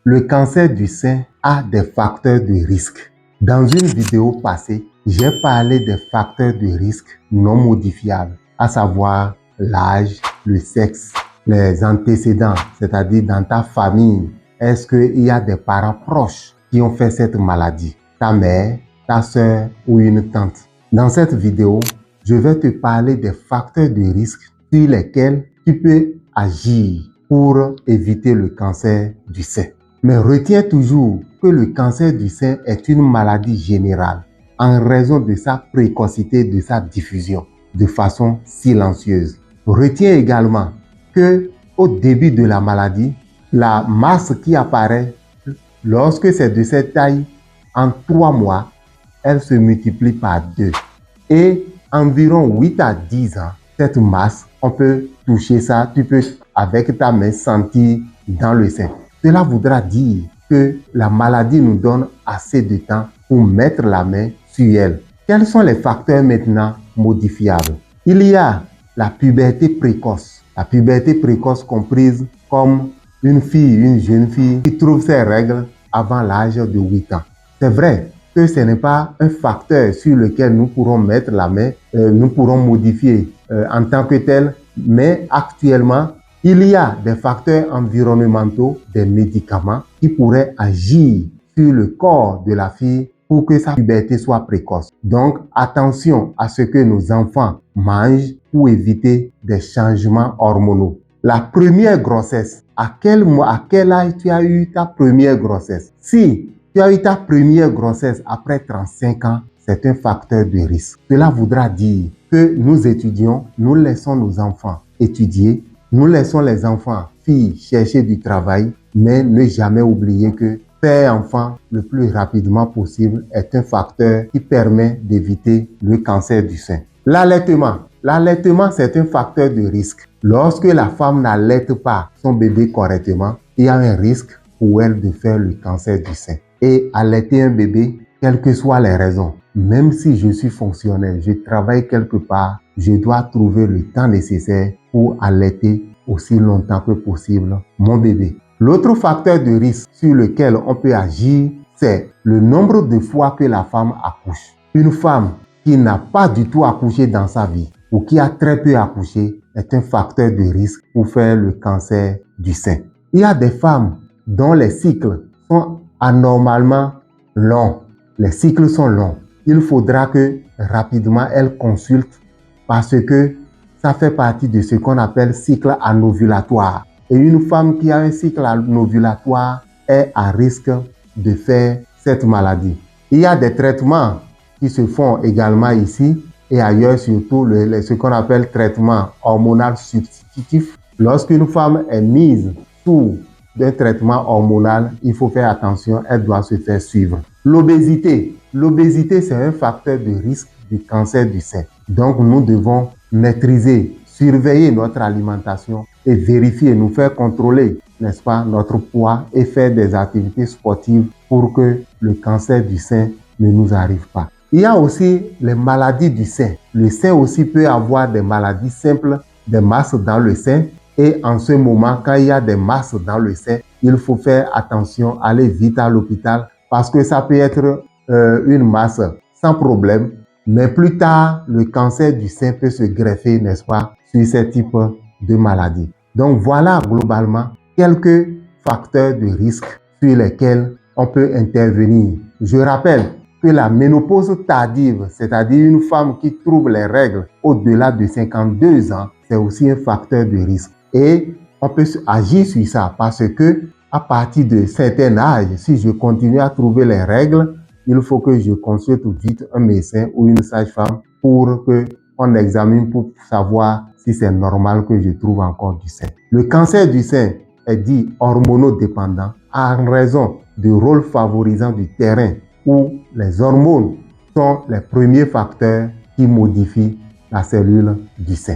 Le cancer du sein a des facteurs de risque. Dans une vidéo passée, j'ai parlé des facteurs de risque non modifiables, à savoir l'âge, le sexe, les antécédents, c'est-à-dire dans ta famille, est-ce qu'il y a des parents proches qui ont fait cette maladie, ta mère, ta soeur ou une tante. Dans cette vidéo, je vais te parler des facteurs de risque sur lesquels tu peux agir pour éviter le cancer du sein. Mais retiens toujours que le cancer du sein est une maladie générale en raison de sa précocité, de sa diffusion de façon silencieuse. Retiens également que au début de la maladie, la masse qui apparaît lorsque c'est de cette taille, en 3 mois, elle se multiplie par 2. Et environ 8 à 10 ans, cette masse, on peut toucher ça, tu peux avec ta main sentir dans le sein. Cela voudra dire que la maladie nous donne assez de temps pour mettre la main sur elle. Quels sont les facteurs maintenant modifiables? Il y a la puberté précoce. La puberté précoce comprise comme une jeune fille qui trouve ses règles avant l'âge de 8 ans. C'est vrai que ce n'est pas un facteur sur lequel nous pourrons mettre la main, nous pourrons modifier en tant que tel, mais actuellement, il y a des facteurs environnementaux, des médicaments qui pourraient agir sur le corps de la fille pour que sa puberté soit précoce. Donc, attention à ce que nos enfants mangent pour éviter des changements hormonaux. La première grossesse, à quel âge tu as eu ta première grossesse? Si tu as eu ta première grossesse après 35 ans, c'est un facteur de risque. Cela voudra dire que nous étudions, nous laissons nos enfants étudier, nous laissons les enfants, filles, chercher du travail, mais ne jamais oublier que faire enfant le plus rapidement possible est un facteur qui permet d'éviter le cancer du sein. L'allaitement. L'allaitement, c'est un facteur de risque. Lorsque la femme n'allaite pas son bébé correctement, il y a un risque pour elle de faire le cancer du sein. Et allaiter un bébé, quelles que soient les raisons, même si je suis fonctionnaire, je travaille quelque part, je dois trouver le temps nécessaire pour allaiter aussi longtemps que possible mon bébé. L'autre facteur de risque sur lequel on peut agir, c'est le nombre de fois que la femme accouche. Une femme qui n'a pas du tout accouché dans sa vie ou qui a très peu accouché est un facteur de risque pour faire le cancer du sein. Il y a des femmes dont les cycles sont anormalement longs. Les cycles sont longs. Il faudra que rapidement elles consultent parce que ça fait partie de ce qu'on appelle cycle anovulatoire. Et une femme qui a un cycle anovulatoire est à risque de faire cette maladie. Il y a des traitements qui se font également ici et ailleurs, surtout ce qu'on appelle traitement hormonal substitutif. Lorsqu'une femme est mise sous un traitement hormonal, il faut faire attention, elle doit se faire suivre. L'obésité. L'obésité, c'est un facteur de risque du cancer du sein. Donc, nous devons maîtriser, surveiller notre alimentation et vérifier, nous faire contrôler, n'est-ce pas, notre poids et faire des activités sportives pour que le cancer du sein ne nous arrive pas. Il y a aussi les maladies du sein. Le sein aussi peut avoir des maladies simples, des masses dans le sein. Et en ce moment, quand il y a des masses dans le sein, il faut faire attention, aller vite à l'hôpital parce que ça peut être une masse sans problème. Mais plus tard, le cancer du sein peut se greffer, n'est-ce pas, sur ce type de maladie. Donc voilà globalement quelques facteurs de risque sur lesquels on peut intervenir. Je rappelle que la ménopause tardive, c'est-à-dire une femme qui trouve les règles au-delà de 52 ans, c'est aussi un facteur de risque. Et on peut agir sur ça parce que à partir de certain âge, si je continue à trouver les règles, il faut que je consulte vite un médecin ou une sage-femme pour qu'on examine pour savoir si c'est normal que je trouve encore du sein. Le cancer du sein est dit hormonodépendant en raison du rôle favorisant du terrain où les hormones sont les premiers facteurs qui modifient la cellule du sein.